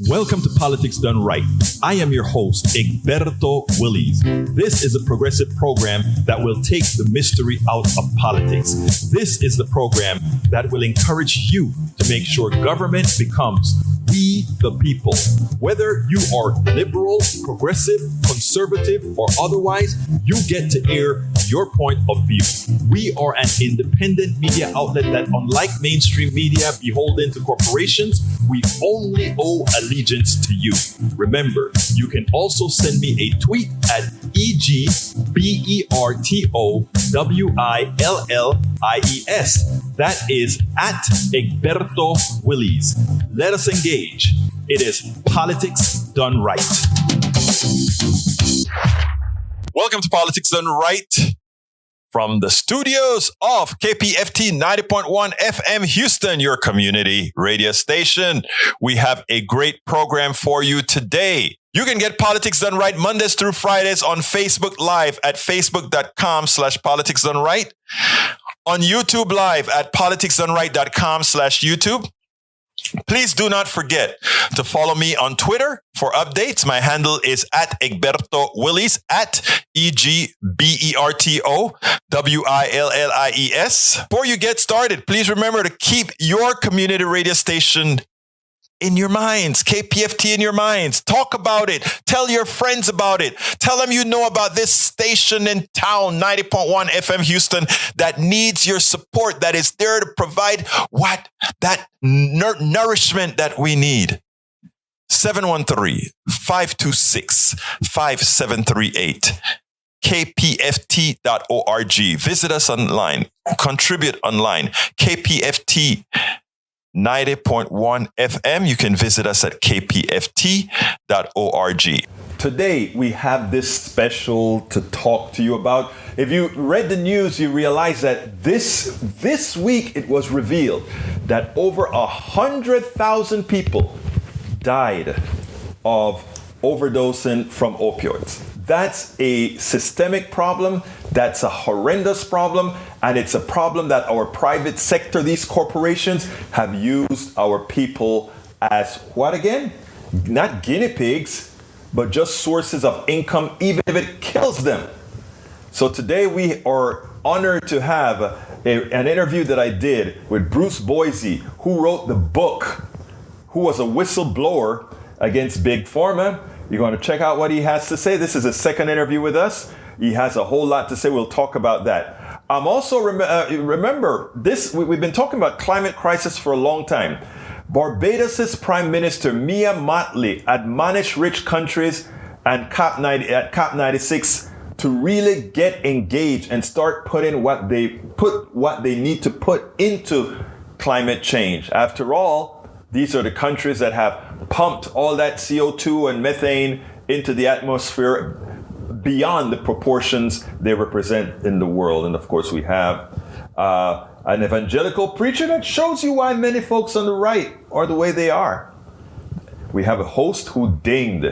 Welcome to Politics Done Right. I am your host, Egberto Willies. This is a progressive program that will take the mystery out of politics. This is the program that will encourage you to make sure government becomes we the people. Whether you are liberal, progressive, conservative, or otherwise, you get to air your point of view. We are an independent media outlet that, unlike mainstream media beholden to corporations, we only owe allegiance to you. Remember, you can also send me a tweet at EGBERTOWILLIES. That is at Egberto Willies. Let us engage. It is Politics Done Right. Welcome to Politics Done Right. From the studios of KPFT 90.1 FM Houston, your community radio station, we have a great program for you today. You can get Politics Done Right Mondays through Fridays on Facebook Live at facebook.com/politicsdoneright, on YouTube Live at politicsdoneright.com/YouTube. Please do not forget to follow me on Twitter for updates. My handle is at Egberto Willies, at EGBERTOWILLIES. Before you get started, please remember to keep your community radio station in your minds, KPFT in your minds. Talk about it. Tell your friends about it. Tell them you know about this station in town, 90.1 FM Houston, that needs your support, that is there to provide that nourishment that we need. 713-526-5738. KPFT.org. Visit us online. Contribute online. KPFT 90.1 FM. You can visit us at kpft.org. Today, we have this special to talk to you about. If you read the news, you realize that this week it was revealed that over 100,000 people died of overdosing from opioids. That's a systemic problem. That's a horrendous problem. And it's a problem that our private sector, these corporations, have used our people as what again? Not guinea pigs, but just sources of income, even if it kills them. So today we are honored to have an interview that I did with Bruce Boise, who wrote the book, who was a whistleblower against Big Pharma. You're going to check out what he has to say. This is his second interview with us. He has a whole lot to say. We'll talk about that. I'm also, remember, we've been talking about climate crisis for a long time. Barbados' Prime Minister, Mia Mottley, admonished rich countries and COP26 to really get engaged and start putting what they need to put into climate change. After all, these are the countries that have pumped all that CO2 and methane into the atmosphere beyond the proportions they represent in the world. And of course, we have an evangelical preacher that shows you why many folks on the right are the way they are. We have a host who dinged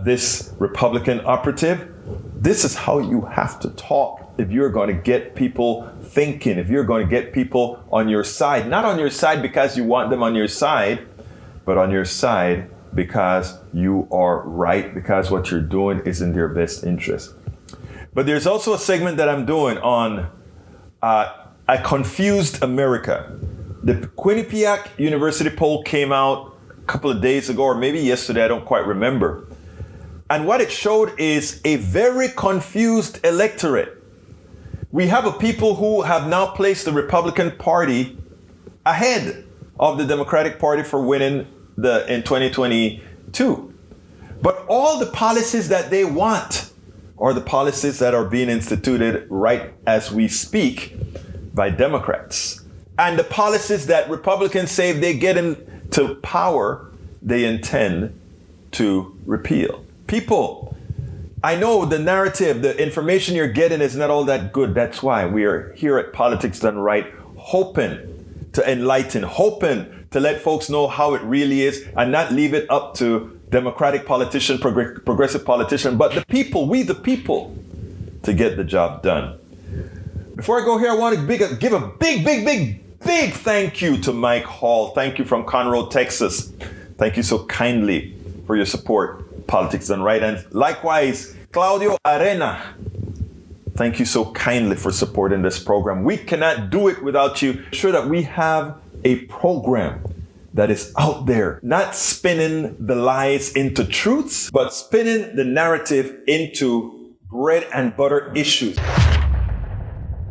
this Republican operative. This is how you have to talk if you're going to get people thinking, if you're going to get people on your side. Not on your side because you want them on your side, but on your side because you are right, because what you're doing is in their best interest. But there's also a segment that I'm doing on a confused America. The Quinnipiac University poll came out a couple of days ago, or maybe yesterday, I don't quite remember. And what it showed is a very confused electorate. We have a people who have now placed the Republican Party ahead of the Democratic Party for winning in 2022. But all the policies that they want are the policies that are being instituted right as we speak by Democrats. And the policies that Republicans say if they get into power, they intend to repeal. People, I know the narrative, the information you're getting is not all that good. That's why we are here at Politics Done Right, hoping to enlighten, hoping to let folks know how it really is and not leave it up to Democratic politician, progressive politician, but the people, we the people, to get the job done. Before I go here, I want to give a big big thank you to Mike Hall. Thank you from Conroe, Texas. Thank you so kindly for your support. Politics Done Right. And likewise, Claudio Arena. Thank you so kindly for supporting this program. We cannot do it without you. Sure that we have a program that is out there, not spinning the lies into truths, but spinning the narrative into bread and butter issues.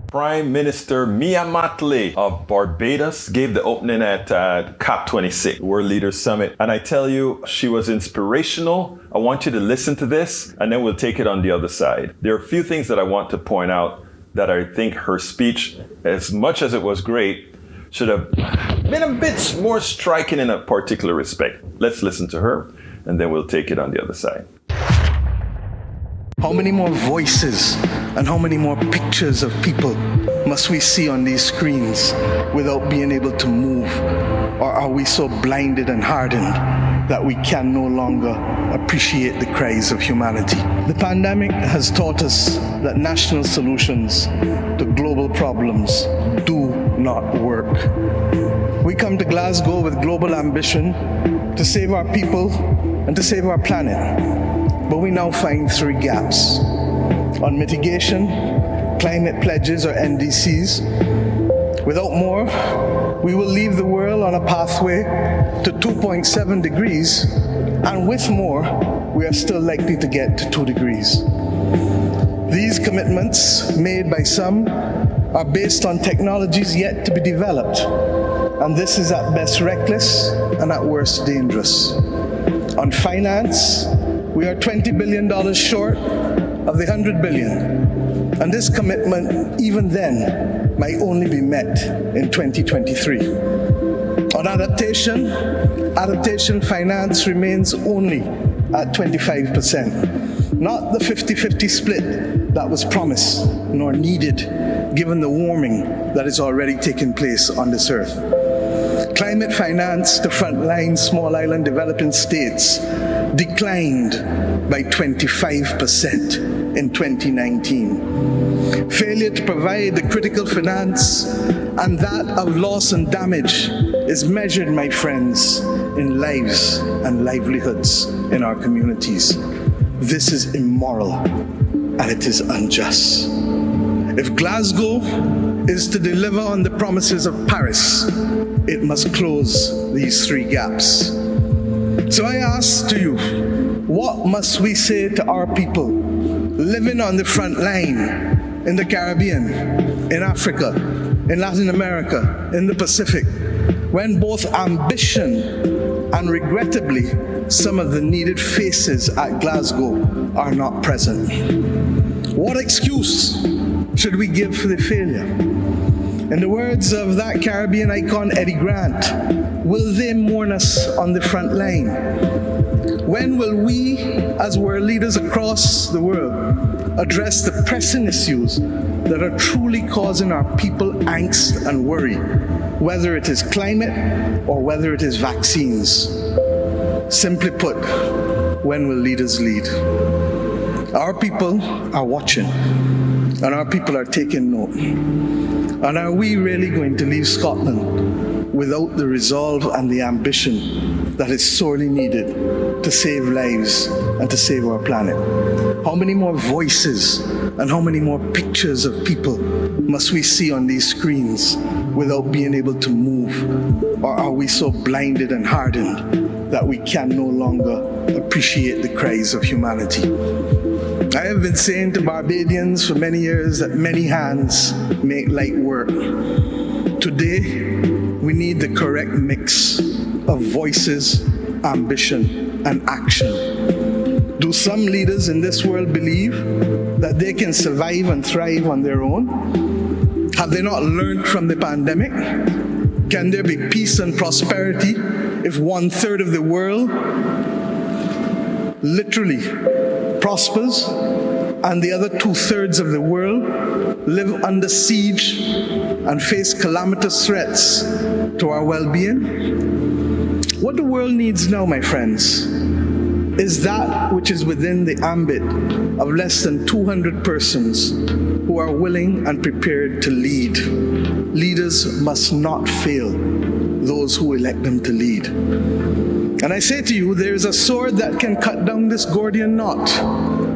Prime Minister Mia Mottley of Barbados gave the opening at COP26, World Leaders Summit. And I tell you, she was inspirational. I want you to listen to this, and then we'll take it on the other side. There are a few things that I want to point out that I think her speech, as much as it was great, should have been a bit more striking in a particular respect. Let's listen to her, and then we'll take it on the other side. How many more voices and how many more pictures of people must we see on these screens without being able to move? Or are we so blinded and hardened that we can no longer appreciate the cries of humanity? The pandemic has taught us that national solutions to global problems do not work. We come to Glasgow with global ambition to save our people and to save our planet. But we now find three gaps: on mitigation, climate pledges or NDCs. Without more, we will leave the world on a pathway to 2.7 degrees, and with more, we are still likely to get to 2 degrees. These commitments, made by some, are based on technologies yet to be developed, and this is at best reckless and at worst dangerous. On finance, we are $20 billion short of the $100 billion, and this commitment, even then, might only be met in 2023. On adaptation finance remains only at 25%, not the 50-50 split that was promised nor needed, given the warming that is already taking place on this earth. Climate finance to frontline small island developing states declined by 25% in 2019. Failure to provide the critical finance and that of loss and damage is measured, my friends, in lives and livelihoods in our communities. This is immoral and it is unjust. If Glasgow is to deliver on the promises of Paris, it must close these three gaps. So I ask to you, what must we say to our people living on the front line in the Caribbean, in Africa, in Latin America, in the Pacific, when both ambition and regrettably some of the needed faces at Glasgow are not present? What excuse should we give for the failure? In the words of that Caribbean icon, Eddie Grant, will they mourn us on the front line? When will we, as world leaders across the world, address the pressing issues that are truly causing our people angst and worry, whether it is climate or whether it is vaccines? Simply put, when will leaders lead? Our people are watching, and our people are taking note. And are we really going to leave Scotland without the resolve and the ambition that is sorely needed to save lives and to save our planet? How many more voices and how many more pictures of people must we see on these screens without being able to move? Or are we so blinded and hardened that we can no longer appreciate the cries of humanity? I have been saying to Barbadians for many years that many hands make light work. Today, we need the correct mix of voices, ambition, and action. Do some leaders in this world believe that they can survive and thrive on their own? Have they not learned from the pandemic? Can there be peace and prosperity if 1/3 of the world literally prospers and the other 2/3 of the world live under siege and face calamitous threats to our well-being? What the world needs now, my friends, is that which is within the ambit of less than 200 persons who are willing and prepared to lead. Leaders must not fail those who elect them to lead. And I say to you, there is a sword that can cut down this Gordian knot,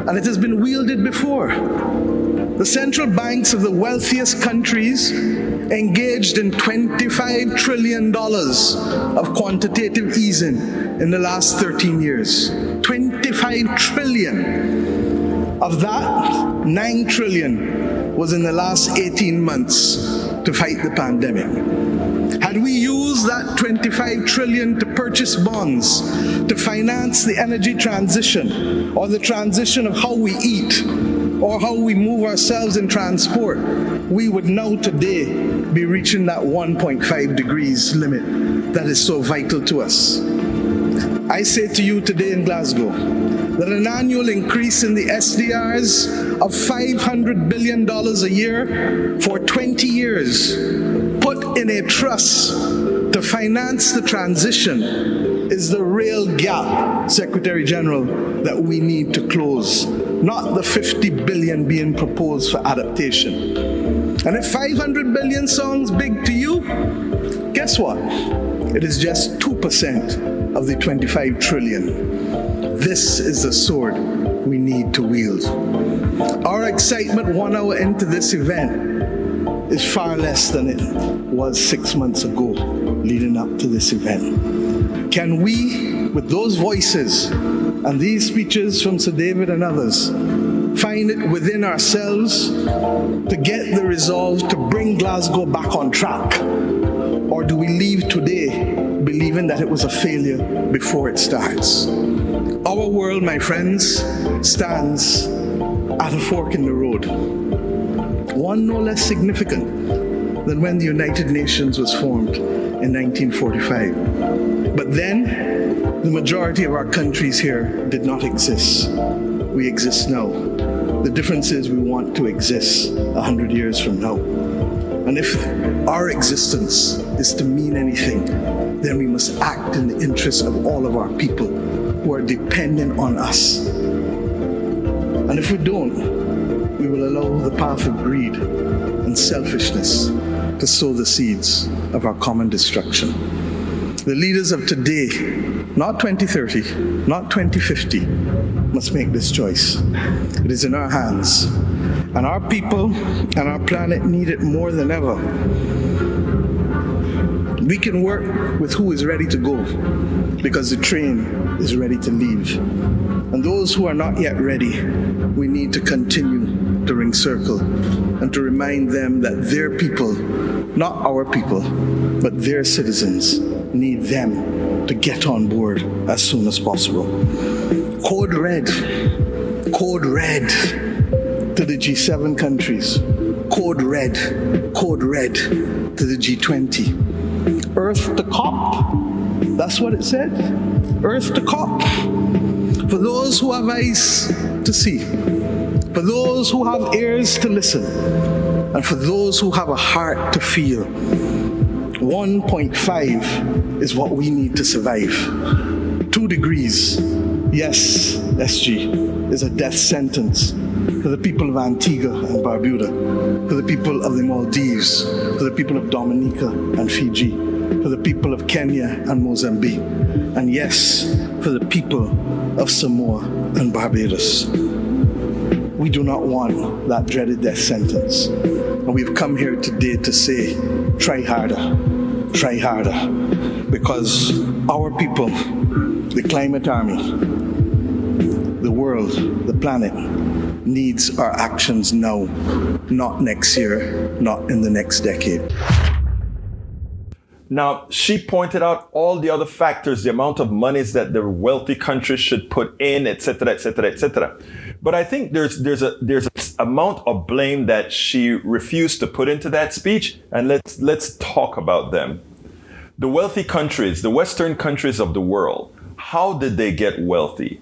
and it has been wielded before. The central banks of the wealthiest countries engaged in $25 trillion of quantitative easing in the last 13 years. 25 trillion. Of that, 9 trillion was in the last 18 months to fight the pandemic. Had we used that 25 trillion to purchase bonds, to finance the energy transition, or the transition of how we eat, or how we move ourselves in transport, we would now today be reaching that 1.5 degrees limit that is so vital to us. I say to you today in Glasgow that an annual increase in the SDRs of $500 billion a year for 20 years, put in a trust to finance the transition, is the real gap, Secretary General, that we need to close, not the 50 billion being proposed for adaptation. And if 500 billion sounds big to you, guess what? It is just 2% of the 25 trillion. This is the sword we need to wield. Our excitement 1 hour into this event is far less than it was 6 months ago leading up to this event. Can we, with those voices and these speeches from Sir David and others, find it within ourselves to get the resolve to bring Glasgow back on track? Or do we leave today believing that it was a failure before it starts? Our world, my friends, stands at a fork in the road. One no less significant than when the United Nations was formed in 1945. But then, the majority of our countries here did not exist. We exist now. The difference is we want to exist 100 years from now. And if our existence is to mean anything, then we must act in the interest of all of our people who are dependent on us. And if we don't, we will allow the path of greed and selfishness to sow the seeds of our common destruction. The leaders of today, not 2030, not 2050, must make this choice. It is in our hands. And our people and our planet need it more than ever. We can work with who is ready to go, because the train is ready to leave. And those who are not yet ready, we need to continue to ring circle and to remind them that their people, not our people, but their citizens, need them to get on board as soon as possible. Code red to the G7 countries. Code red to the G20. Earth to COP, that's what it said. Earth to COP. For those who have eyes to see, for those who have ears to listen, and for those who have a heart to feel, 1.5 is what we need to survive. 2 degrees, yes, SG, is a death sentence for the people of Antigua and Barbuda, for the people of the Maldives, for the people of Dominica and Fiji, for the people of Kenya and Mozambique, and yes, for the people of Samoa and Barbados. We do not want that dreaded death sentence. And we've come here today to say, try harder, because our people, the climate army, the world, the planet, needs our actions now, not next year, not in the next decade. Now, she pointed out all the other factors, the amount of monies that the wealthy countries should put in, etc., etc., etc. But I think there's an amount of blame that she refused to put into that speech, and let's talk about them. The wealthy countries, the Western countries of the world, how did they get wealthy?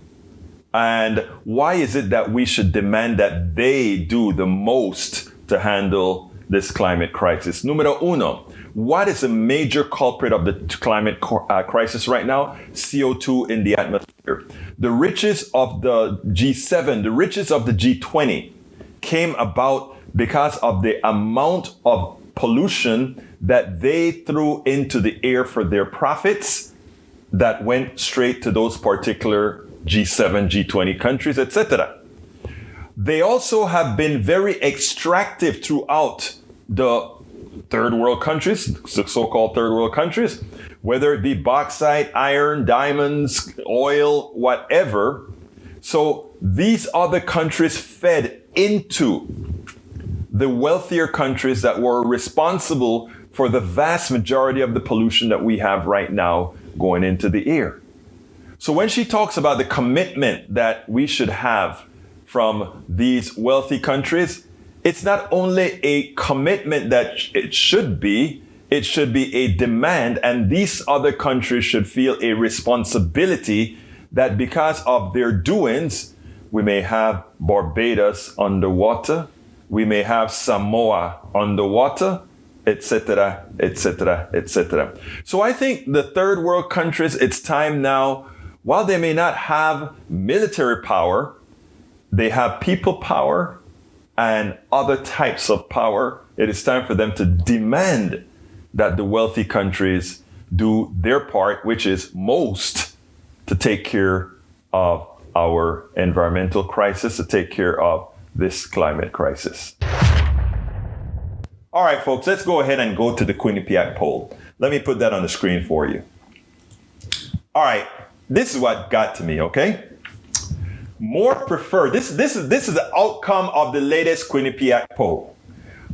And why is it that we should demand that they do the most to handle this climate crisis? Numero uno, what is a major culprit of the climate crisis right now? CO2 in the atmosphere. here. The riches of the G7, the riches of the G20 came about because of the amount of pollution that they threw into the air for their profits that went straight to those particular G7, G20 countries, etc. They also have been very extractive throughout the third world countries, the so-called third world countries, whether it be bauxite, iron, diamonds, oil, whatever. So these other countries fed into the wealthier countries that were responsible for the vast majority of the pollution that we have right now going into the air. So when she talks about the commitment that we should have from these wealthy countries, it's not only a commitment that it should be a demand, and these other countries should feel a responsibility that because of their doings, we may have Barbados underwater, we may have Samoa underwater, etc., etc., etc. So I think the third world countries, it's time now, while they may not have military power, they have people power and other types of power. It is time for them to demand that the wealthy countries do their part, which is most to take care of our environmental crisis, to take care of this climate crisis. All right, folks, let's go ahead and go to the Quinnipiac poll. Let me put that on the screen for you. All right, this is what got to me, okay? More prefer, this is the outcome of the latest Quinnipiac poll.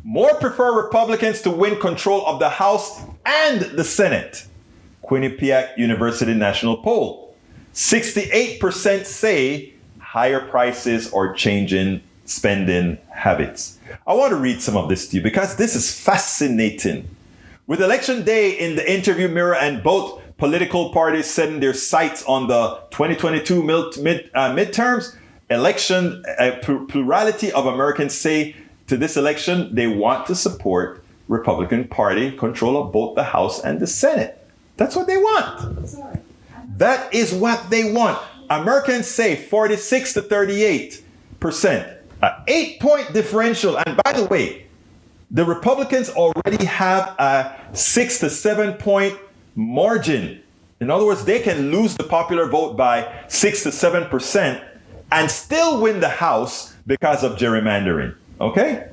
More prefer Republicans to win control of the House and the Senate. Quinnipiac University National Poll. 68% say higher prices or changing spending habits. I want to read some of this to you because this is fascinating. With election day in the interview mirror and both political parties setting their sights on the 2022 midterms, plurality of Americans say to this election they want to support Republican Party control of both the House and the Senate. That's what they want. That is what they want. Americans say 46 to 38%. An 8-point differential. And by the way, the Republicans already have a 6 to 7 point margin. In other words, they can lose the popular vote by 6 to 7% and still win the House because of gerrymandering. Okay?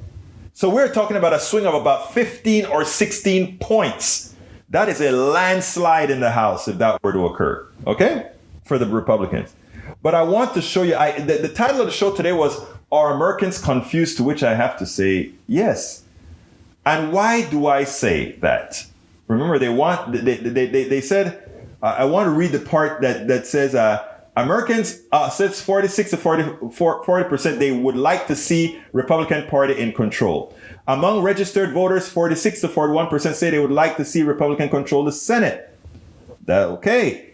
So we're talking about a swing of about 15 or 16 points. That is a landslide in the House if that were to occur. Okay? For the Republicans. But I want to show you, the title of the show today was, Are Americans Confused? To which I have to say, yes. And why do I say that? Remember, they said, I want to read the part that says, Americans, says 46 to 40%, they would like to see Republican Party in control. Among registered voters, 46 to 41% say they would like to see Republican control the Senate. Okay.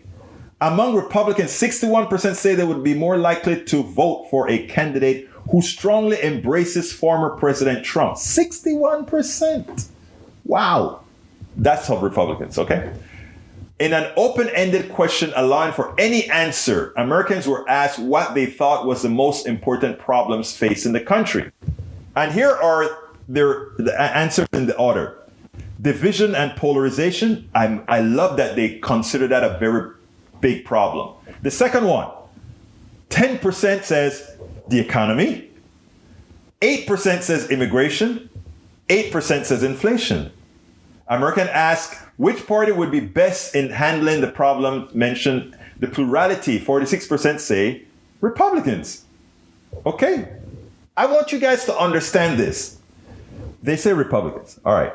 Among Republicans, 61% say they would be more likely to vote for a candidate who strongly embraces former President Trump. 61%. Wow. That's of Republicans, okay? In an open-ended question allowing for any answer, Americans were asked what they thought was the most important problems facing the country. And here are the answers in the order. Division and polarization. I love that they consider that a very big problem. The second one, 10% says the economy. 8% says immigration. 8% says inflation. American asked which party would be best in handling the problem mentioned. The plurality, 46% say Republicans. Okay. I want you guys to understand this. They say Republicans. All right.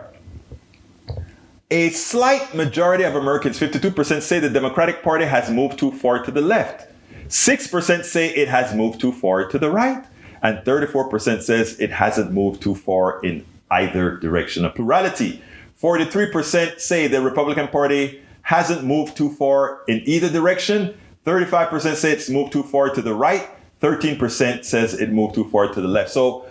A slight majority of Americans, 52%, say the Democratic Party has moved too far to the left. 6% say it has moved too far to the right. And 34% says it hasn't moved too far in either direction. A plurality, 43% say the Republican Party hasn't moved too far in either direction. 35% say it's moved too far to the right. 13% says it moved too far to the left. So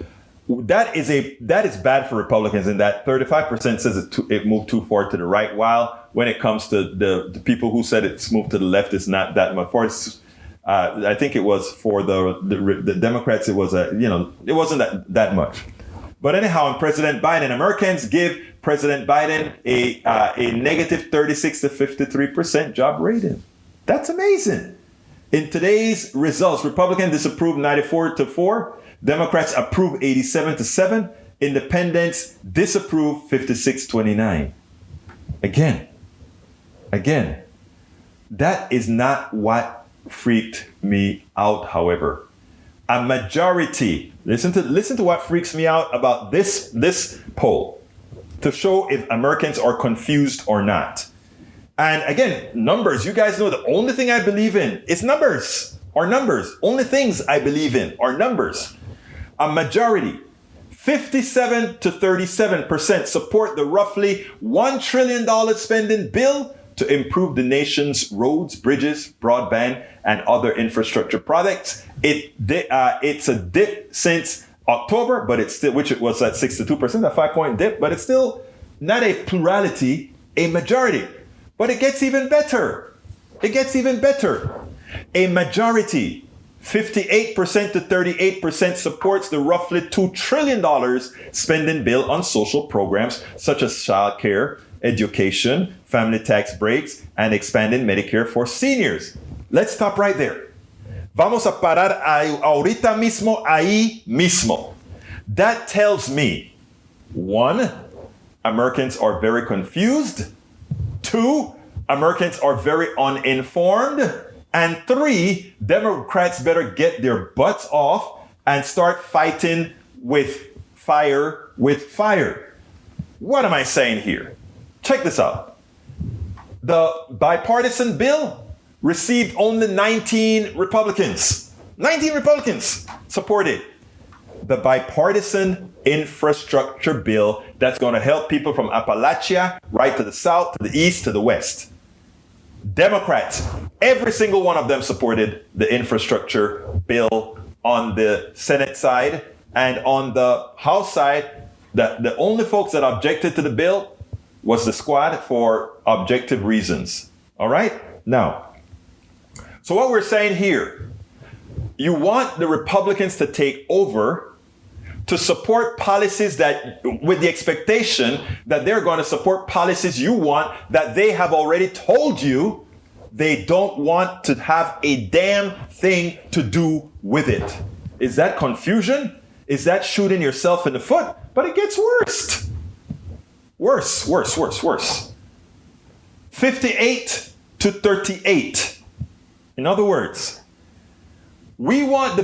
that is bad for Republicans in that 35% says it moved too far to the right, while when it comes to the people who said it's moved to the left, it's not that much. I think it was for the Democrats. It was it wasn't that much. But anyhow, President Biden, Americans give President Biden a negative 36 to 53% job rating. That's amazing. In today's results, Republicans disapproved 94-4, Democrats approved 87-7, Independents disapproved 56-29. Again, that is not what freaked me out, however. A majority, listen to what freaks me out about this poll to show if Americans are confused or not. And again, numbers, you guys know the only thing I believe in is numbers. Only things I believe in are numbers. A majority, 57 to 37% support the roughly $1 trillion spending bill to improve the nation's roads, bridges, broadband, and other infrastructure projects. It's a dip since October, but it's still, which it was at 62%, a 5-point dip, but it's still not a plurality, a majority. But it gets even better. A majority, 58% to 38% supports the roughly $2 trillion spending bill on social programs such as child care, education, family tax breaks, and expanding Medicare for seniors. Let's stop right there. Vamos a parar ahorita mismo, ahí mismo. That tells me, 1, Americans are very confused. 2, Americans are very uninformed. And 3, Democrats better get their butts off and start fighting with fire with fire. What am I saying here? Check this out. The bipartisan bill received only 19 Republicans. 19 Republicans supported the bipartisan infrastructure bill that's going to help people from Appalachia right to the south, to the east, to the west. Democrats, every single one of them supported the infrastructure bill on the Senate side, and on the House side, the only folks that objected to the bill was the squad for objective reasons. All right? Now, so what we're saying here, you want the Republicans to take over to support policies that, with the expectation that they're going to support policies you want that they have already told you they don't want to have a damn thing to do with it. Is that confusion? Is that shooting yourself in the foot? But it gets worse. Worse. 58 to 38. In other words, we want the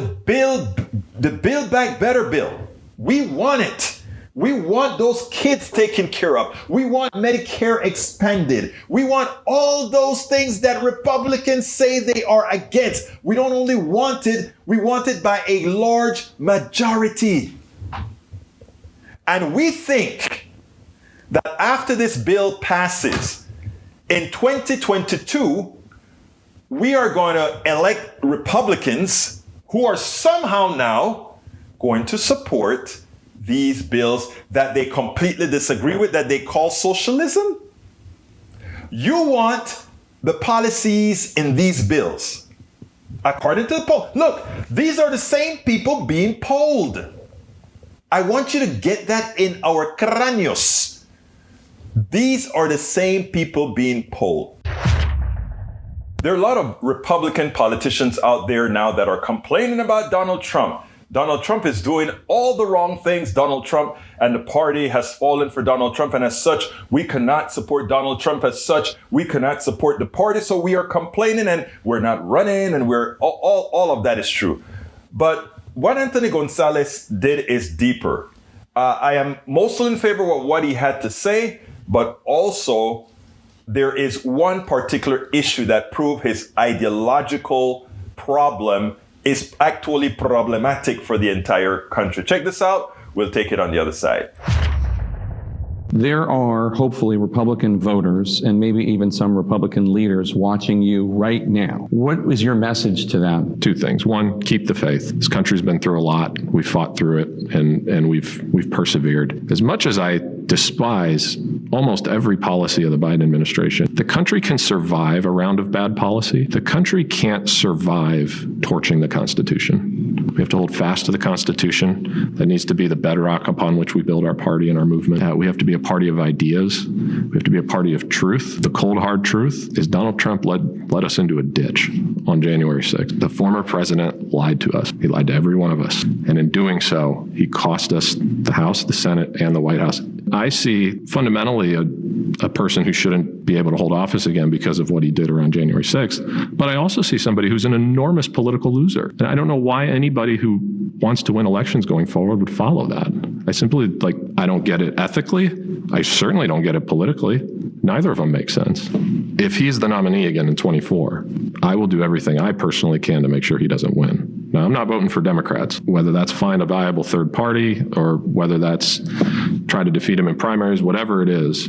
Build Back Better bill. We want it. We want those kids taken care of. We want Medicare expanded. We want all those things that Republicans say they are against. We don't only want it, we want it by a large majority. And we think that after this bill passes in 2022, we are going to elect Republicans who are somehow now going to support these bills that they completely disagree with, that they call socialism. You want the policies in these bills. According to the poll, look, these are the same people being polled. I want you to get that in our cráneos. These are the same people being polled. There are a lot of Republican politicians out there now that are complaining about Donald Trump. Donald Trump is doing all the wrong things. Donald Trump and the party has fallen for Donald Trump. And as such, we cannot support Donald Trump. As such, we cannot support the party. So we are complaining and we're not running, and we're all of that is true. But what Anthony Gonzalez did is deeper. I am mostly in favor of what he had to say, but also there is one particular issue that proved his ideological problem is actually problematic for the entire country. Check this out. We'll take it on the other side. There are hopefully Republican voters and maybe even some Republican leaders watching you right now. What is your message to them? 2 things. 1, keep the faith. This country's been through a lot. We've fought through it, and we've persevered. As much as I despise almost every policy of the Biden administration. The country can survive a round of bad policy. The country can't survive torching the Constitution. We have to hold fast to the Constitution. That needs to be the bedrock upon which we build our party and our movement. We have to be a party of ideas. We have to be a party of truth. The cold, hard truth is Donald Trump led us into a ditch on January 6th. The former president lied to us. He lied to every one of us. And in doing so, he cost us the House, the Senate, and the White House. I see fundamentally a person who shouldn't be able to hold office again because of what he did around January 6th. But I also see somebody who's an enormous political loser. And I don't know why anybody who wants to win elections going forward would follow that. I simply, I don't get it ethically. I certainly don't get it politically. Neither of them make sense. If he's the nominee again in 24, I will do everything I personally can to make sure he doesn't win. Now, I'm not voting for Democrats, whether that's find a viable third party or whether that's try to defeat him in primaries, whatever it is,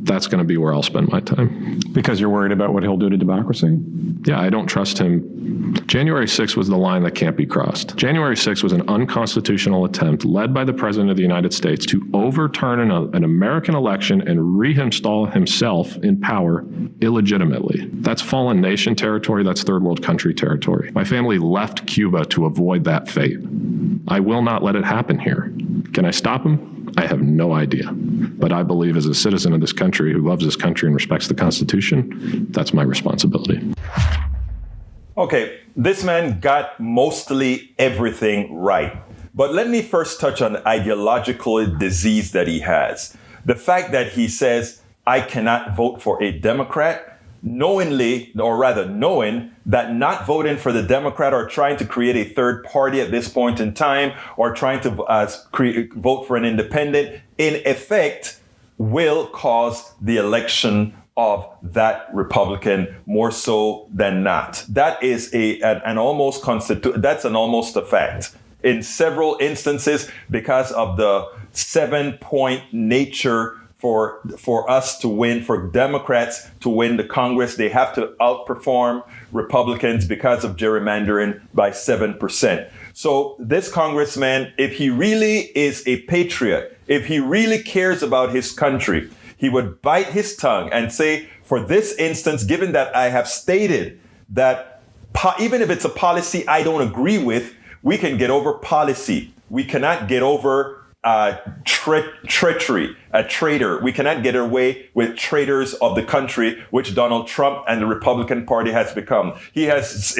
that's going to be where I'll spend my time. Because you're worried about what he'll do to democracy? Yeah, I don't trust him. January 6th was the line that can't be crossed. January 6th was an unconstitutional attempt led by the President of the United States to overturn an American election and reinstall himself in power illegitimately. That's fallen nation territory. That's third world country territory. My family left Cuba to avoid that fate. I will not let it happen here. Can I stop him? I have no idea. But I believe as a citizen of this country who loves this country and respects the Constitution, that's my responsibility. Okay, this man got mostly everything right. But let me first touch on the ideological disease that he has. The fact that he says, I cannot vote for a Democrat, knowingly, or rather knowing that not voting for the Democrat or trying to create a third party at this point in time or trying to vote for an independent, in effect, will cause the election of that Republican more so than not. That is an almost a fact. In several instances, because of the 7-point nature for us to win, for Democrats to win the Congress, they have to outperform Republicans because of gerrymandering by 7%. So this congressman, if he really is a patriot, if he really cares about his country, he would bite his tongue and say, for this instance, given that I have stated that even if it's a policy I don't agree with, we can get over policy. We cannot get over treachery, a traitor. We cannot get away with traitors of the country, which Donald Trump and the Republican Party has become. He has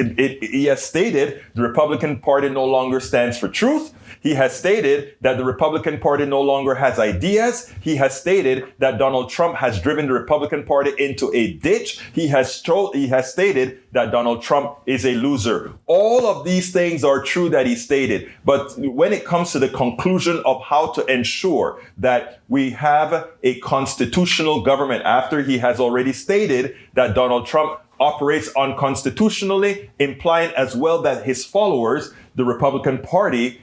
stated the Republican Party no longer stands for truth. He has stated that the Republican Party no longer has ideas. He has stated that Donald Trump has driven the Republican Party into a ditch. He has stated that Donald Trump is a loser. All of these things are true that he stated. But when it comes to the conclusion of how to ensure that we have a constitutional government, after he has already stated that Donald Trump operates unconstitutionally, implying as well that his followers, the Republican Party,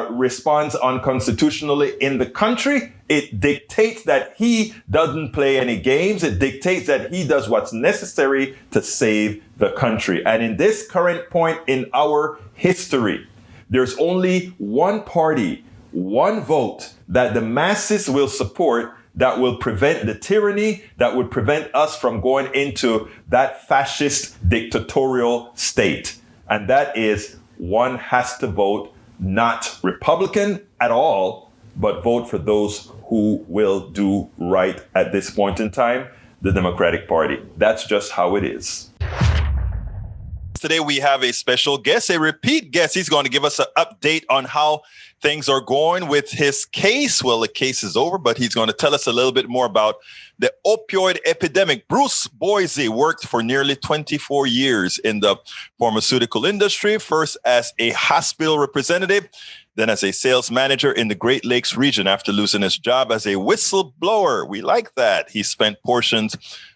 responds unconstitutionally in the country, it dictates that he doesn't play any games. It dictates that he does what's necessary to save the country. And in this current point in our history, there's only one party, one vote that the masses will support that will prevent the tyranny, that would prevent us from going into that fascist dictatorial state. And that is, one has to vote not Republican at all, but vote for those who will do right at this point in time, the Democratic Party. That's just how it is. Today we have a special guest, a repeat guest. He's going to give us an update on how things are going with his case. Well, the case is over, but he's going to tell us a little bit more about the opioid epidemic. Bruce Boise worked for nearly 24 years in the pharmaceutical industry, first as a hospital representative, then as a sales manager in the Great Lakes region after losing his job as a whistleblower. We like that. He spent portions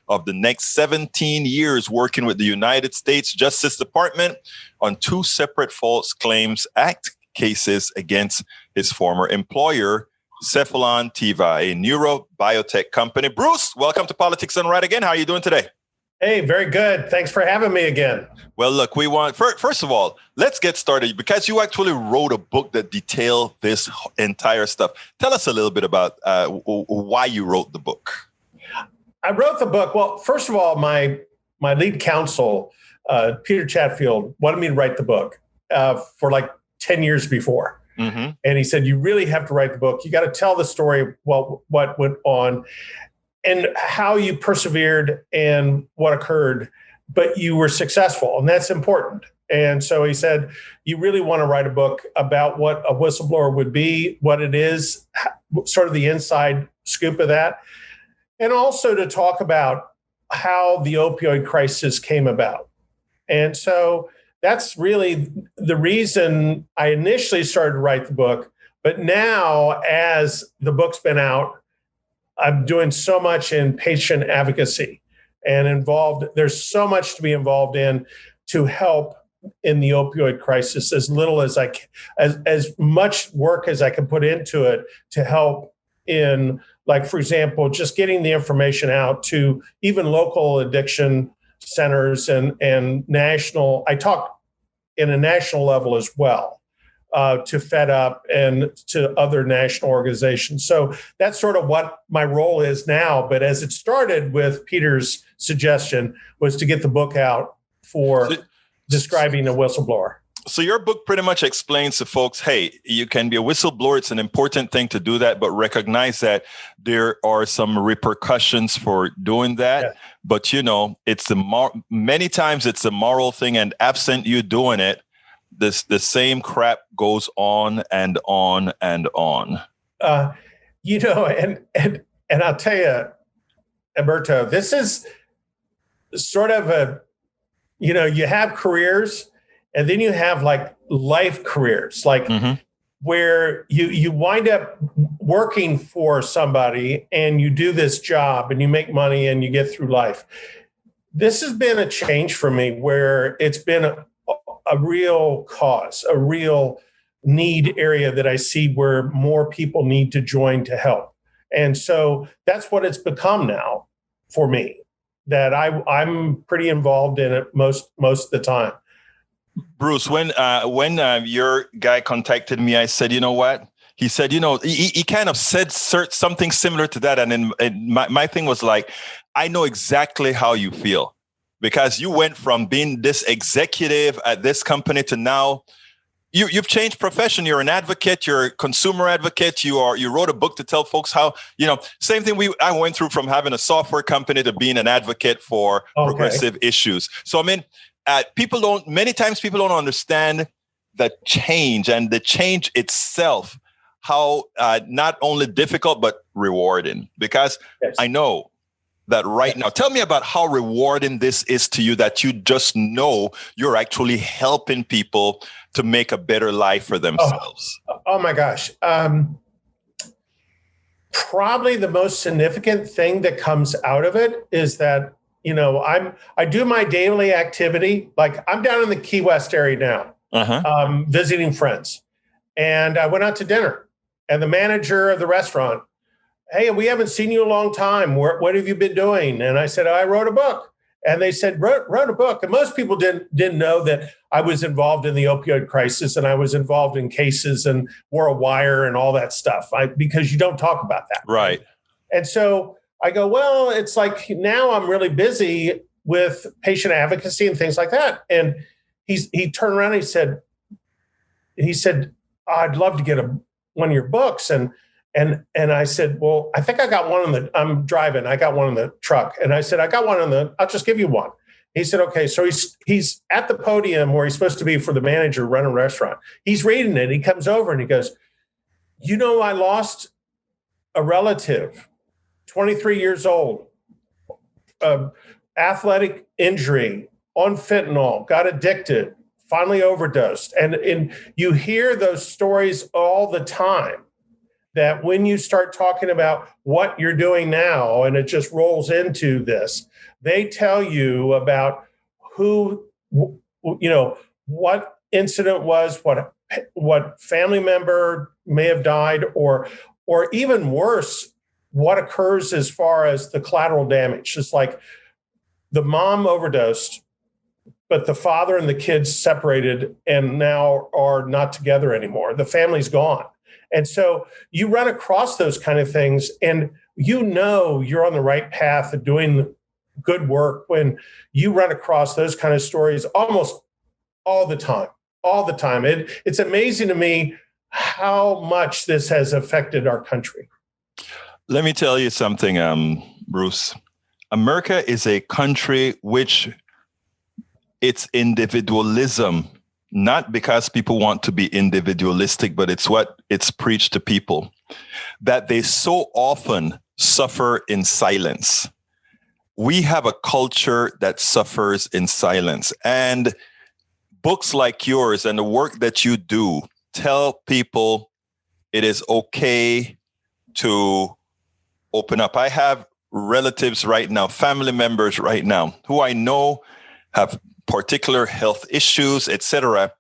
of the next 17 years working with the United States Justice Department on 2 separate False Claims Act cases against his former employer, Cephalon Teva, a neurobiotech company. Bruce, welcome to Politics Done Right again. How are you doing today? Hey, very good. Thanks for having me again. Well, look, we want, first of all, let's get started because you actually wrote a book that detailed this entire stuff. Tell us a little bit about why you wrote the book. I wrote the book. Well, first of all, my lead counsel, Peter Chatfield, wanted me to write the book for like 10 years before. Mm-hmm. And he said, you really have to write the book. You got to tell the story of what went on and how you persevered and what occurred, but you were successful, and that's important. And so he said, you really want to write a book about what a whistleblower would be, what it is, sort of the inside scoop of that, and also to talk about how the opioid crisis came about. And so that's really the reason I initially started to write the book. But now, as the book's been out, I'm doing so much in patient advocacy and involved. There's so much to be involved in to help in the opioid crisis, as little as I can, as much work as I can put into it to help in, like, for example, just getting the information out to even local addiction centers and national. I talk in a national level as well. To Fed Up and to other national organizations. So that's sort of what my role is now. But as it started with Peter's suggestion was to get the book out for describing a whistleblower. So your book pretty much explains to folks, hey, you can be a whistleblower. It's an important thing to do that, but recognize that there are some repercussions for doing that. Yeah. But, you know, it's many times it's a moral thing, and absent you doing it, the same crap goes on and on and on. You know, and I'll tell you, Alberto, this is sort of a, you know, you have careers and then you have like life careers, like where you wind up working for somebody and you do this job and you make money and you get through life. This has been a change for me where it's been a real cause, a real need area that I see where more people need to join to help. And so that's what it's become now for me, that I'm pretty involved in it most of the time. Bruce, when your guy contacted me, I said, you know what? He said, you know, he kind of said something similar to that. And then my thing was like, I know exactly how you feel. Because you went from being this executive at this company to now you've changed profession. You're an advocate. You're a consumer advocate. You wrote a book to tell folks how, you know, same thing I went through from having a software company to being an advocate for progressive issues. So, I mean, many times people don't understand the change and the change itself, how not only difficult, but rewarding. Because I know that right now, tell me about how rewarding this is to you, that you just know you're actually helping people to make a better life for themselves. Oh my gosh. Probably the most significant thing that comes out of it is that, you know, I do my daily activity. Like I'm down in the Key West area now, visiting friends. And I went out to dinner and the manager of the restaurant, hey, we haven't seen you in a long time. What have you been doing? And I said, I wrote a book. And they said, wrote a book. And most people didn't know that I was involved in the opioid crisis and I was involved in cases and wore a wire and all that stuff, because you don't talk about that. Right. And so I go, well, it's like now I'm really busy with patient advocacy and things like that. And he turned around and he said, I'd love to get one of your books. And I said, well, I think I got one I'm driving. I got one in the truck. And I said, I got one I'll just give you one. He said, okay. So he's at the podium where he's supposed to be for the manager running a restaurant. He's reading it. He comes over and he goes, you know, I lost a relative, 23 years old, athletic injury, on fentanyl, got addicted, finally overdosed. And you hear those stories all the time. That when you start talking about what you're doing now, and it just rolls into this, they tell you about who, you know, what incident was, what family member may have died, or even worse, what occurs as far as the collateral damage. It's like the mom overdosed, but the father and the kids separated and now are not together anymore. The family's gone. And so you run across those kind of things, and you know you're on the right path of doing good work when you run across those kind of stories almost all the time. It's amazing to me how much this has affected our country. Let me tell you something, Bruce. America is a country which it's individualism, not because people want to be individualistic, but it's what it's preached to people, that they so often suffer in silence. We have a culture that suffers in silence. And books like yours and the work that you do tell people it is okay to open up. I have relatives right now, family members right now, who I know have particular health issues, etc.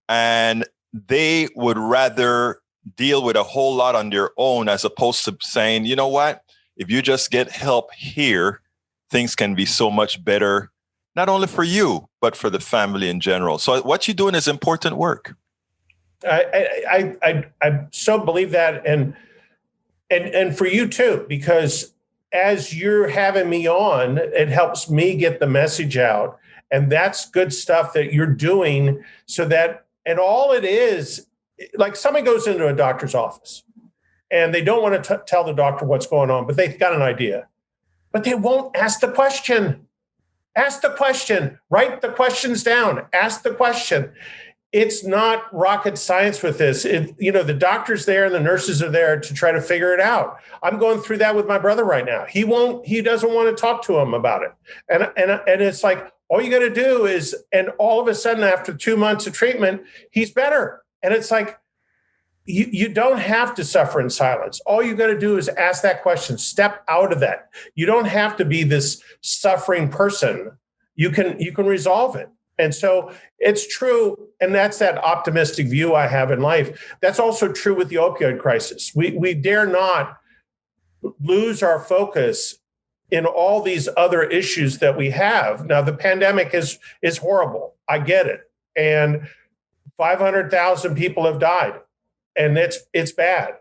And they would rather deal with a whole lot on their own as opposed to saying, you know what, if you just get help here, things can be so much better, not only for you, but for the family in general. So what you're doing is important work. I so believe that, and for you too, because as you're having me on, it helps me get the message out. And that's good stuff that you're doing so that, and all it is, like somebody goes into a doctor's office and they don't want to tell the doctor what's going on, but they've got an idea, but they won't ask the question. Ask the question, write the questions down, ask the question. It's not rocket science with this. The doctor's there and the nurses are there to try to figure it out. I'm going through that with my brother right now. He doesn't want to talk to him about it. And it's like, all you got to do is, and all of a sudden after 2 months of treatment, he's better. And it's like, you don't have to suffer in silence. All you got to do is ask that question, step out of that. You don't have to be this suffering person. You can resolve it. And so it's true. And that's that optimistic view I have in life. That's also true with the opioid crisis. We dare not lose our focus in all these other issues that we have. Now, the pandemic is horrible. I get it. And 500,000 people have died. And it's bad.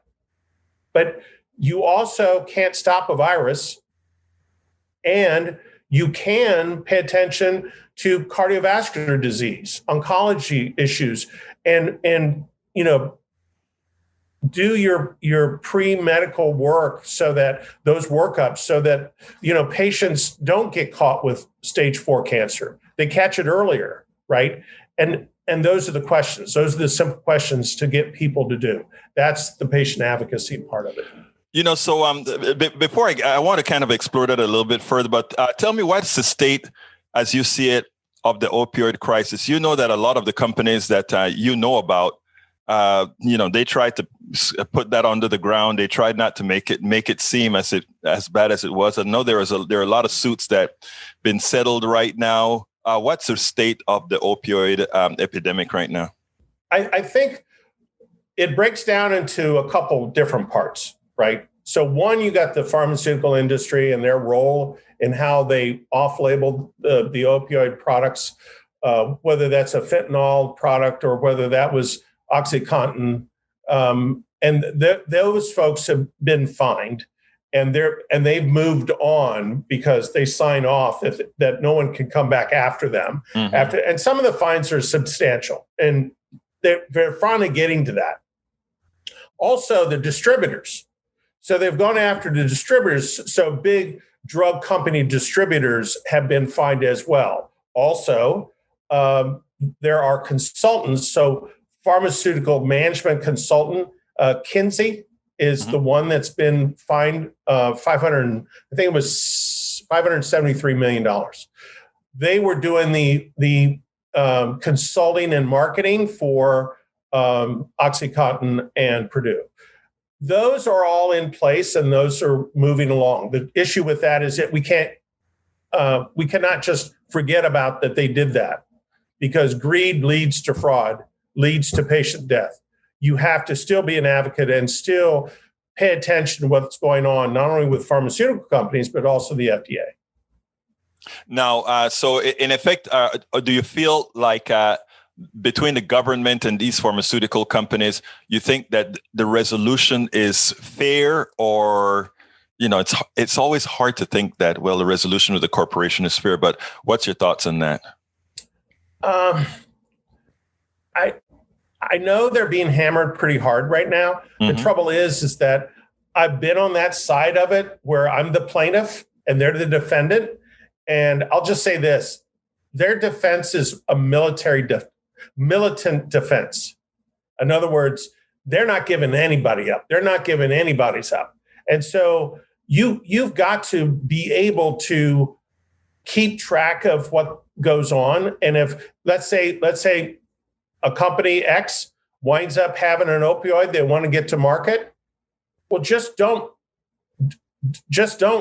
But you also can't stop a virus. And you can pay attention to cardiovascular disease, oncology issues, and do your pre-medical work so that those workups, so that patients don't get caught with stage 4 cancer. They catch it earlier, right? And those are the questions. Those are the simple questions to get people to do. That's the patient advocacy part of it. So before I want to kind of explore that a little bit further, but tell me, what's the state, as you see it, of the opioid crisis? You know that a lot of the companies that you know about, they tried to put that under the ground. They tried not to make it seem as bad as it was. I know there are a lot of suits that been settled right now. What's the state of the opioid epidemic right now? I think it breaks down into a couple different parts, right? So one, you got the pharmaceutical industry and their role in how they off-labeled the opioid products, whether that's a fentanyl product or whether that was OxyContin. Those folks have been fined. And they've moved on because they sign off that no one can come back after them. Mm-hmm. And some of the fines are substantial, and they're finally getting to that. Also, the distributors. So they've gone after the distributors. So big drug company distributors have been fined as well. Also, there are consultants. So pharmaceutical management consultant, Kinsey, is the one that's been fined $573 million. They were doing the consulting and marketing for OxyContin and Purdue. Those are all in place and those are moving along. The issue with that is that we cannot just forget about that they did that, because greed leads to fraud, leads to patient death. You have to still be an advocate and still pay attention to what's going on, not only with pharmaceutical companies, but also the FDA. Now, so in effect, do you feel like between the government and these pharmaceutical companies, you think that the resolution is fair, or, it's always hard to think that, well, the resolution of the corporation is fair, but what's your thoughts on that? I know they're being hammered pretty hard right now. The trouble is that I've been on that side of it where I'm the plaintiff and they're the defendant. And I'll just say this, their defense is a militant defense. In other words, they're not giving anybody up. They're not giving anybody's up. And so you've got to be able to keep track of what goes on. And if let's say a company X winds up having an opioid they want to get to market, well, just don't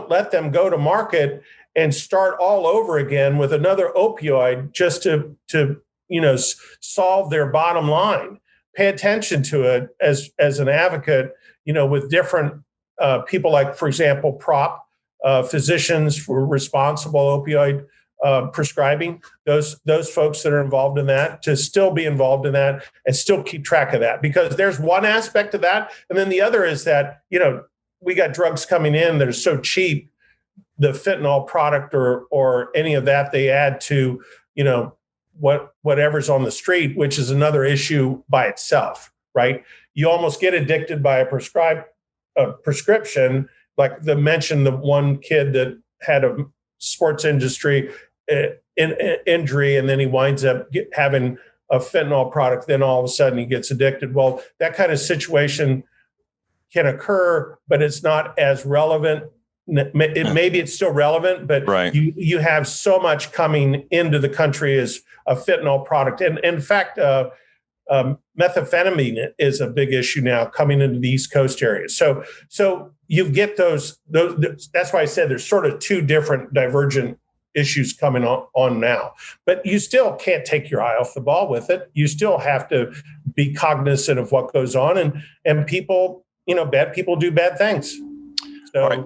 let them go to market and start all over again with another opioid just to solve their bottom line. Pay attention to it as an advocate, with different people like, for example, PROP, physicians for responsible opioid prescribing, those folks that are involved in that, to still be involved in that and still keep track of that, because there's one aspect of that. And then the other is that, we got drugs coming in that are so cheap, the fentanyl product or any of that they add to, whatever's on the street, which is another issue by itself, right? You almost get addicted by a prescription, like the one kid that had a sports industry injury, and then he winds up having a fentanyl product. Then all of a sudden he gets addicted. Well, that kind of situation can occur, but it's not as relevant. Maybe it's still relevant, but right. You have so much coming into the country as a fentanyl product. And in fact, methamphetamine is a big issue now coming into the East Coast areas. So you get those. That's why I said there's sort of two different divergent issues coming on now. But you still can't take your eye off the ball with it. You still have to be cognizant of what goes on, and people, bad people do bad things. So. All right.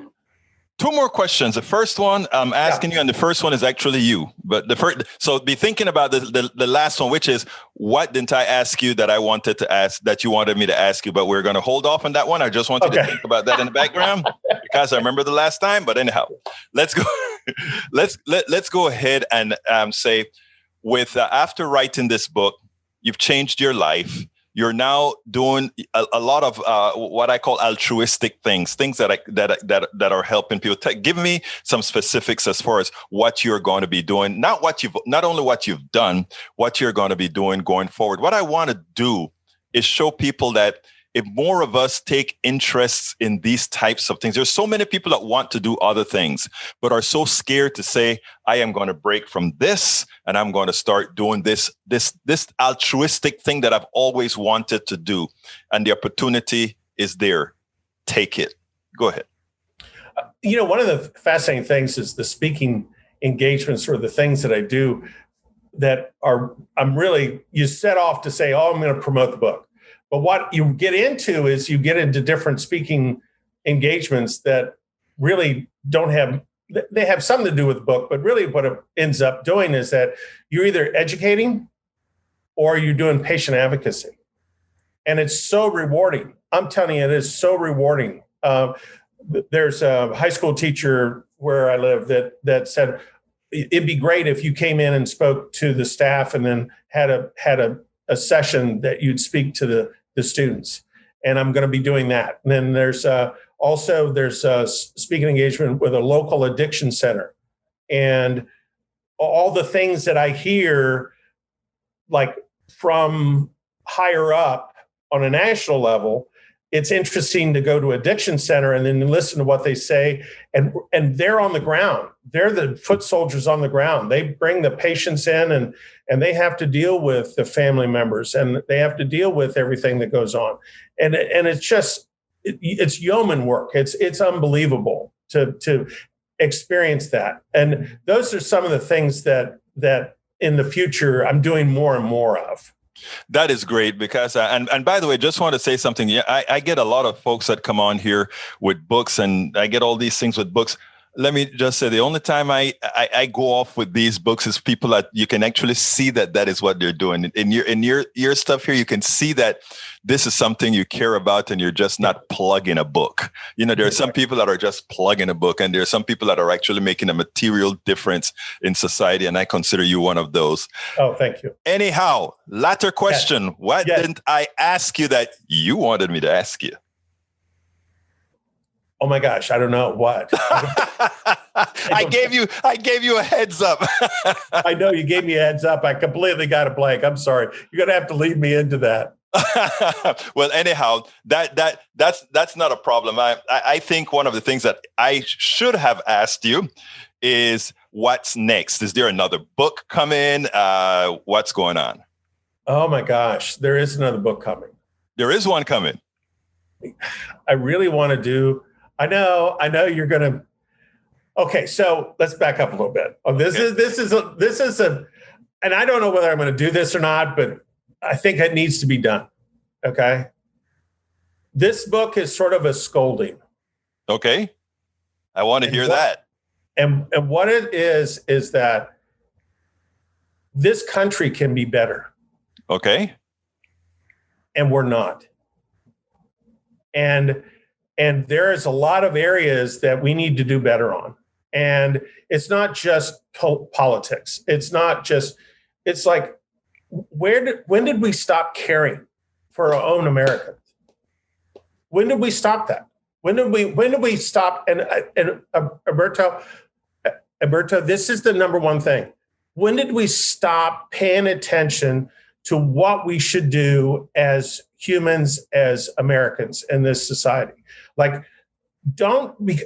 Two more questions. The first one I'm asking you, and the first one is actually you. But so be thinking about the last one, which is, what didn't I ask you that I wanted to ask, that you wanted me to ask you? But we're going to hold off on that one. I just want you to think about that in the background, because I remember the last time. But anyhow, let's go. let's go ahead and say, with after writing this book, you've changed your life. You're now doing a lot of what I call altruistic things that are helping people. Give me some specifics as far as what you're going to be doing, not only what you've done, what you're going to be doing going forward. What I want to do is show people that if more of us take interests in these types of things, there's so many people that want to do other things, but are so scared to say, I am going to break from this and I'm going to start doing this altruistic thing that I've always wanted to do. And the opportunity is there. Take it. Go ahead. One of the fascinating things is the speaking engagements, or the things that I do that you set off to say, I'm going to promote the book. But what you get into is you get into different speaking engagements that really they have something to do with the book, but really what it ends up doing is that you're either educating or you're doing patient advocacy. And it's so rewarding. I'm telling you, it is so rewarding. There's a high school teacher where I live that said, it'd be great if you came in and spoke to the staff and then had a session that you'd speak to the students. And I'm going to be doing that. And then there's also speaking engagement with a local addiction center. And all the things that I hear, like from higher up on a national level, it's interesting to go to addiction center and then listen to what they say. And they're on the ground. They're the foot soldiers on the ground. They bring the patients in and they have to deal with the family members, and they have to deal with everything that goes on. And it's just, it's yeoman work. It's unbelievable to experience that. And those are some of the things that in the future I'm doing more and more of. That is great, because and by the way, just want to say something. Yeah, I get a lot of folks that come on here with books, and I get all these things with books. let me just say, the only time I go off with these books is people that you can actually see that is what they're doing. In your stuff here, you can see that this is something you care about, and you're just not plugging a book. You know, there are some people that are just plugging a book, and there are some people that are actually making a material difference in society, and I consider you one of those. Oh, thank you. Anyhow, latter question. Yes. What didn't I ask you that you wanted me to ask you? Oh my gosh, I don't know what. I gave you a heads up. I know you gave me a heads up. I completely got a blank. I'm sorry. You're gonna have to lead me into that. Well, anyhow, that's not a problem. I think one of the things that I should have asked you is what's next. Is there another book coming? What's going on? Oh my gosh, there is another book coming. There is one coming. I really want to do. I know you're going to. Okay, so let's back up a little bit. This is a, and I don't know whether I'm going to do this or not, but I think it needs to be done. Okay. This book is sort of a scolding. Okay. I want to hear that. And what it is that this country can be better. Okay. And we're not. And there is a lot of areas that we need to do better on. And it's not just politics. It's like, when did we stop caring for our own Americans? When did we stop that? When did we stop? And Alberto, this is the number one thing. When did we stop paying attention to what we should do as humans, as Americans in this society? Like,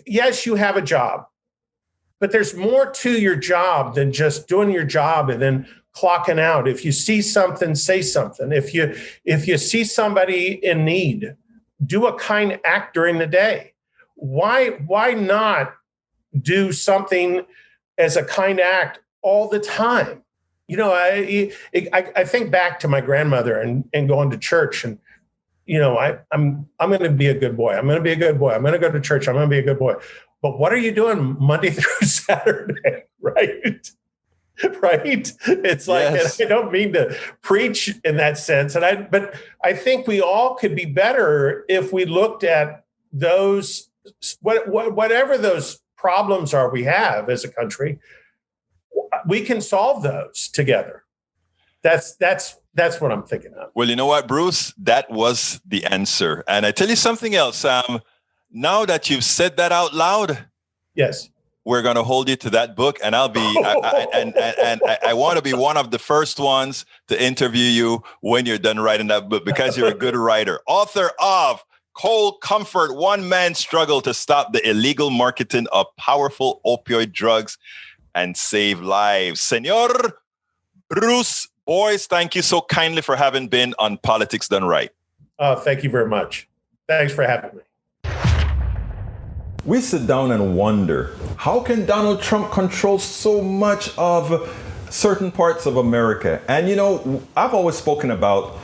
yes, you have a job, but there's more to your job than just doing your job and then clocking out. If you see something, say something. If you see somebody in need, do a kind act during the day. Why not do something as a kind act all the time? You know, I think back to my grandmother and going to church, and you know, I'm going to be a good boy. I'm going to be a good boy. I'm going to go to church. I'm going to be a good boy. But what are you doing Monday through Saturday, right? Right? It's like, yes. I don't mean to preach in that sense, but I think we all could be better if we looked at those, whatever those problems are we have as a country. We can solve those together. That's what I'm thinking of. Well, you know what, Bruce? That was the answer. And I tell you something else, Sam. Now that you've said that out loud, yes, we're going to hold you to that book, and I'll be I want to be one of the first ones to interview you when you're done writing that book, because you're a good writer. Author of Cold Comfort: One Man's Struggle to Stop the Illegal Marketing of Powerful Opioid Drugs and Save Lives. Senor Bruce Boyce, thank you so kindly for having been on Politics Done Right. Oh, thank you very much. Thanks for having me. We sit down and wonder, how can Donald Trump control so much of certain parts of America? And you know, I've always spoken about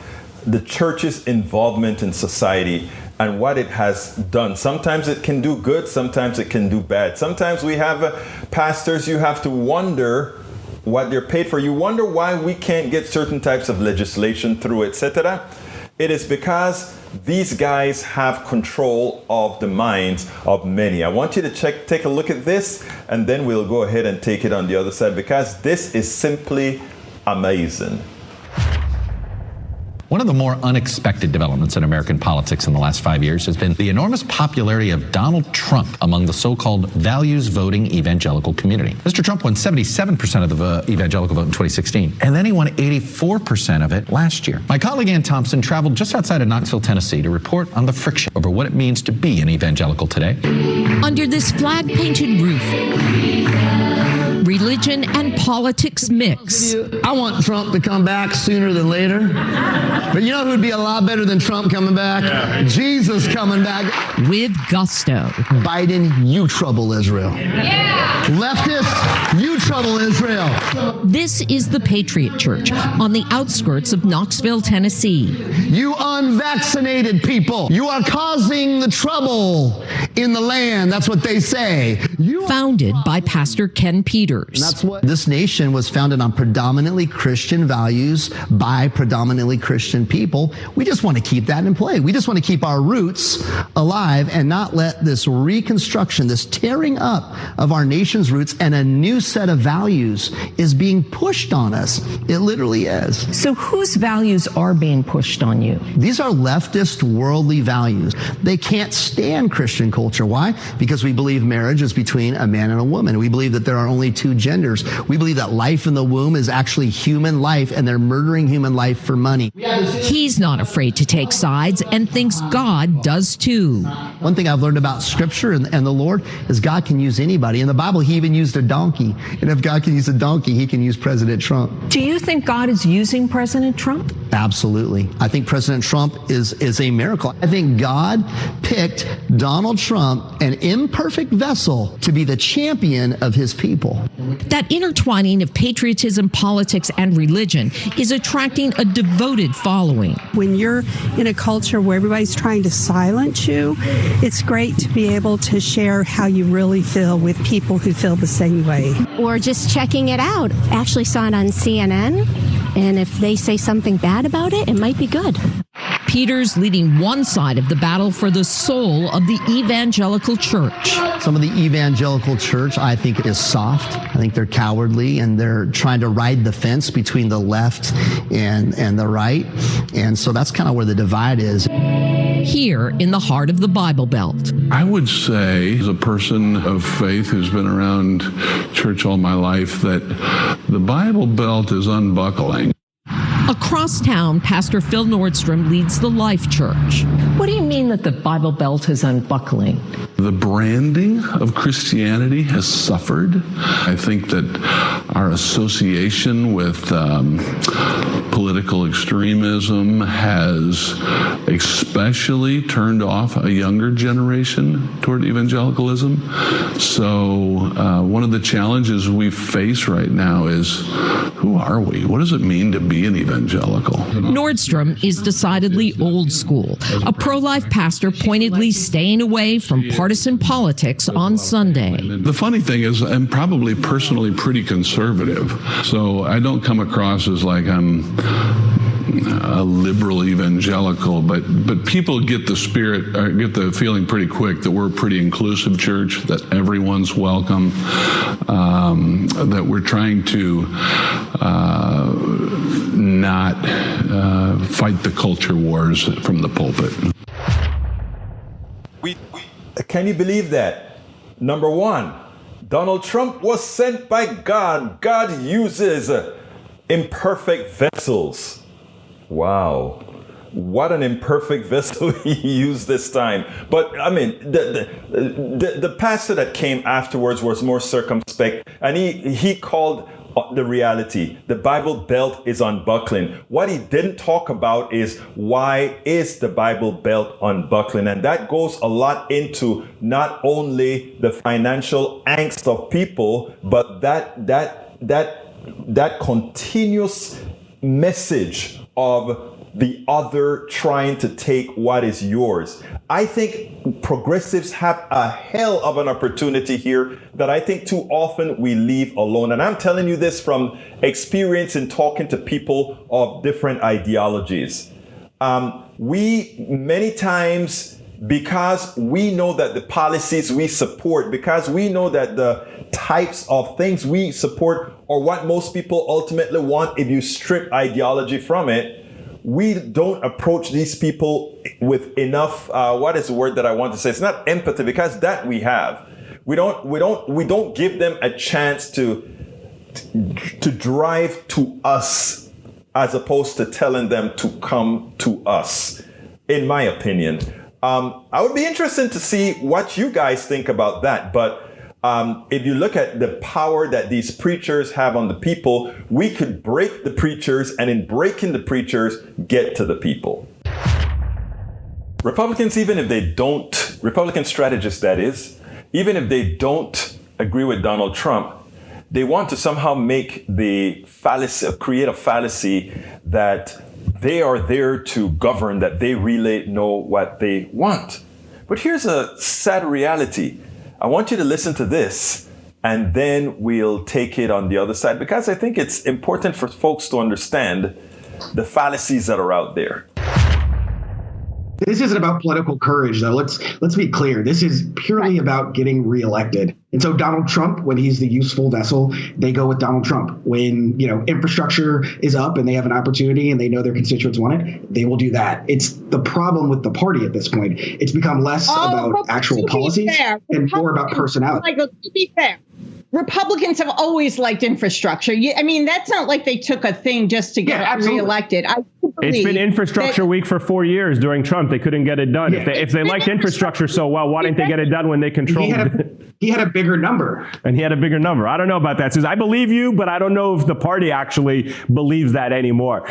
the church's involvement in society and what it has done. Sometimes it can do good, sometimes it can do bad. Sometimes we have pastors, you have to wonder what they're paid for. You wonder why we can't get certain types of legislation through, etc. It is because these guys have control of the minds of many. I want you to take a look at this, and then we'll go ahead and take it on the other side, because this is simply amazing. One of the more unexpected developments in American politics in the last 5 years has been the enormous popularity of Donald Trump among the so-called values-voting evangelical community. Mr. Trump won 77% of the evangelical vote in 2016, and then he won 84% of it last year. My colleague Ann Thompson traveled just outside of Knoxville, Tennessee, to report on the friction over what it means to be an evangelical today. Under this flag-painted roof, religion and politics mix. I want Trump to come back sooner than later. But you know who'd be a lot better than Trump coming back? Yeah. Jesus coming back. With gusto. Biden, you trouble Israel. Yeah. Leftists, you trouble Israel. This is the Patriot Church on the outskirts of Knoxville, Tennessee. You unvaccinated people, you are causing the trouble in the land. That's what they say. Founded by Pastor Ken Peters. And that's what this nation was founded on, predominantly Christian values by predominantly Christian people. We just want to keep that in play. We just want to keep our roots alive and not let this reconstruction, this tearing up of our nation's roots and a new set of values is being pushed on us. It literally is. So whose values are being pushed on you? These are leftist worldly values. They can't stand Christian culture. Why? Because we believe marriage is between a man and a woman. We believe that there are only two genders. We believe that life in the womb is actually human life and they're murdering human life for money. He's not afraid to take sides and thinks God does too. One thing I've learned about Scripture and the Lord is God can use anybody. In the Bible, he even used a donkey. And if God can use a donkey, he can use President Trump. Do you think God is using President Trump? Absolutely. I think President Trump is a miracle. I think God picked Donald Trump, an imperfect vessel, to be the champion of his people. That intertwining of patriotism, politics, and religion is attracting a devoted following. When you're in a culture where everybody's trying to silence you, it's great to be able to share how you really feel with people who feel the same way. Or just checking it out. Actually saw it on CNN, and if they say something bad about it, it might be good. Peters leading one side of the battle for the soul of the evangelical church. Some of the evangelical church, I think, is soft. I think they're cowardly and they're trying to ride the fence between the left and the right. And so that's kind of where the divide is. Here in the heart of the Bible Belt. I would say, as a person of faith who's been around church all my life, that the Bible Belt is unbuckling. Across town, Pastor Phil Nordstrom leads the Life Church. What do you mean that the Bible Belt is unbuckling? The branding of Christianity has suffered. I think that our association with political extremism has especially turned off a younger generation toward evangelicalism. So one of the challenges we face right now is, who are we? What does it mean to be an evangelical? Nordstrom is decidedly old school, a pro-life pastor pointedly staying away from partisan politics on Sunday. The funny thing is, I'm probably personally pretty conservative, so I don't come across as like I'm a liberal evangelical, but people get the spirit, or get the feeling pretty quick that we're a pretty inclusive church, that everyone's welcome, that we're trying to not fight the culture wars from the pulpit. Can you believe that? Number one, Donald Trump was sent by God. God uses imperfect vessels. Wow. What an imperfect vessel he used this time. But I mean, the pastor that came afterwards was more circumspect, and he called the reality. The Bible Belt is unbuckling. What he didn't talk about is, why is the Bible Belt unbuckling? And that goes a lot into not only the financial angst of people, but that continuous message of the other trying to take what is yours. I think progressives have a hell of an opportunity here that I think too often we leave alone. And I'm telling you this from experience in talking to people of different ideologies. We many times, because we know that the policies we support, because we know that the types of things we support are what most people ultimately want if you strip ideology from it, we don't approach these people with enough, what is the word that I want to say? It's not empathy, because that we have. We don't give them a chance to drive to us, as opposed to telling them to come to us, in my opinion. I would be interested to see what you guys think about that. But if you look at the power that these preachers have on the people, we could break the preachers, and in breaking the preachers, get to the people. Republicans, even if they don't, Republican strategists that is, even if they don't agree with Donald Trump, they want to somehow make the fallacy, create a fallacy that they are there to govern, that they really know what they want. But here's a sad reality. I want you to listen to this, and then we'll take it on the other side, because I think it's important for folks to understand the fallacies that are out there. This isn't about political courage, though. Let's be clear. This is purely about getting reelected. And so Donald Trump, when he's the useful vessel, they go with Donald Trump. When, infrastructure is up and they have an opportunity and they know their constituents want it, they will do that. It's the problem with the party at this point. It's become less about actual policies and more about personality. Michael, to be fair, Republicans have always liked infrastructure. That's not like they took a thing just to get reelected. It's been infrastructure week for 4 years during Trump. They couldn't get it done. Yeah. If they liked infrastructure so well, why didn't they get it done when they controlled? He had a bigger number. And he had a bigger number. I don't know about that, Susan. I believe you, but I don't know if the party actually believes that anymore.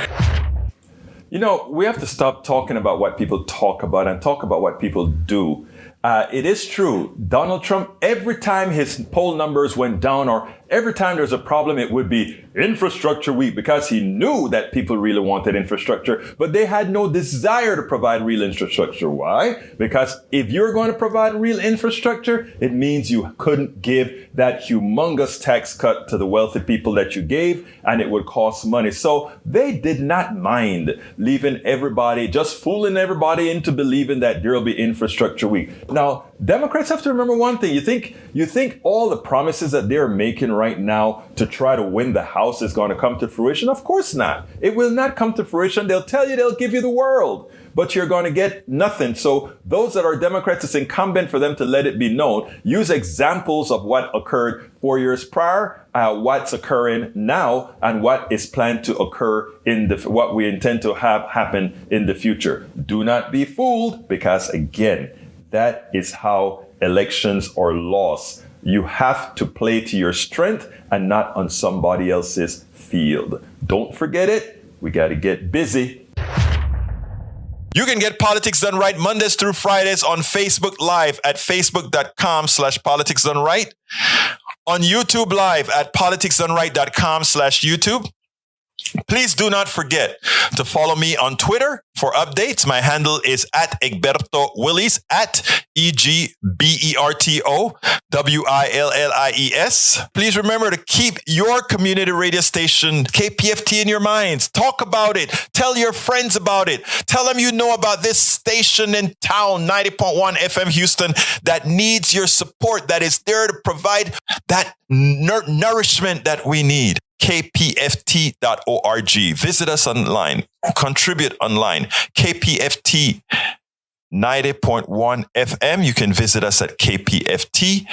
We have to stop talking about what people talk about and talk about what people do. It is true. Donald Trump, every time his poll numbers went down or every time there's a problem, it would be infrastructure week, because he knew that people really wanted infrastructure, but they had no desire to provide real infrastructure. Why? Because if you're going to provide real infrastructure, it means you couldn't give that humongous tax cut to the wealthy people that you gave, and it would cost money. So they did not mind leaving everybody, just fooling everybody into believing that there'll be infrastructure week. Now, Democrats have to remember one thing. You think all the promises that they're making right now to try to win the House is going to come to fruition? Of course not. It will not come to fruition. They'll tell you they'll give you the world, but you're going to get nothing. So those that are Democrats, it's incumbent for them to let it be known. Use examples of what occurred 4 years prior, what's occurring now, and what is planned to occur in what we intend to have happen in the future. Do not be fooled, because again, that is how elections are lost. You have to play to your strength and not on somebody else's field. Don't forget it. We got to get busy. You can get Politics Done Right Mondays through Fridays on Facebook Live at facebook.com/politicsdoneright, on YouTube Live at politicsdoneright.com/YouTube. Please do not forget to follow me on Twitter for updates. My handle is at Egberto Willies, at EGBERTO Please remember to keep your community radio station KPFT in your minds. Talk about it. Tell your friends about it. Tell them you know about this station in town, 90.1 FM Houston, that needs your support, that is there to provide that nourishment that we need. KPFT.org. Visit us online. Contribute online. KPFT 90.1 FM. You can visit us at KPFT.org.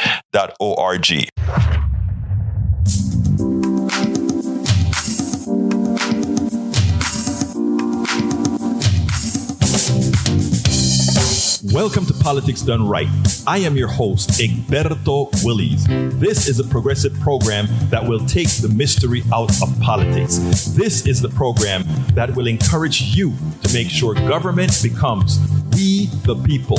Welcome to Politics Done Right. I am your host, Egberto Willies. This is a progressive program that will take the mystery out of politics. This is the program that will encourage you to make sure government becomes we the people.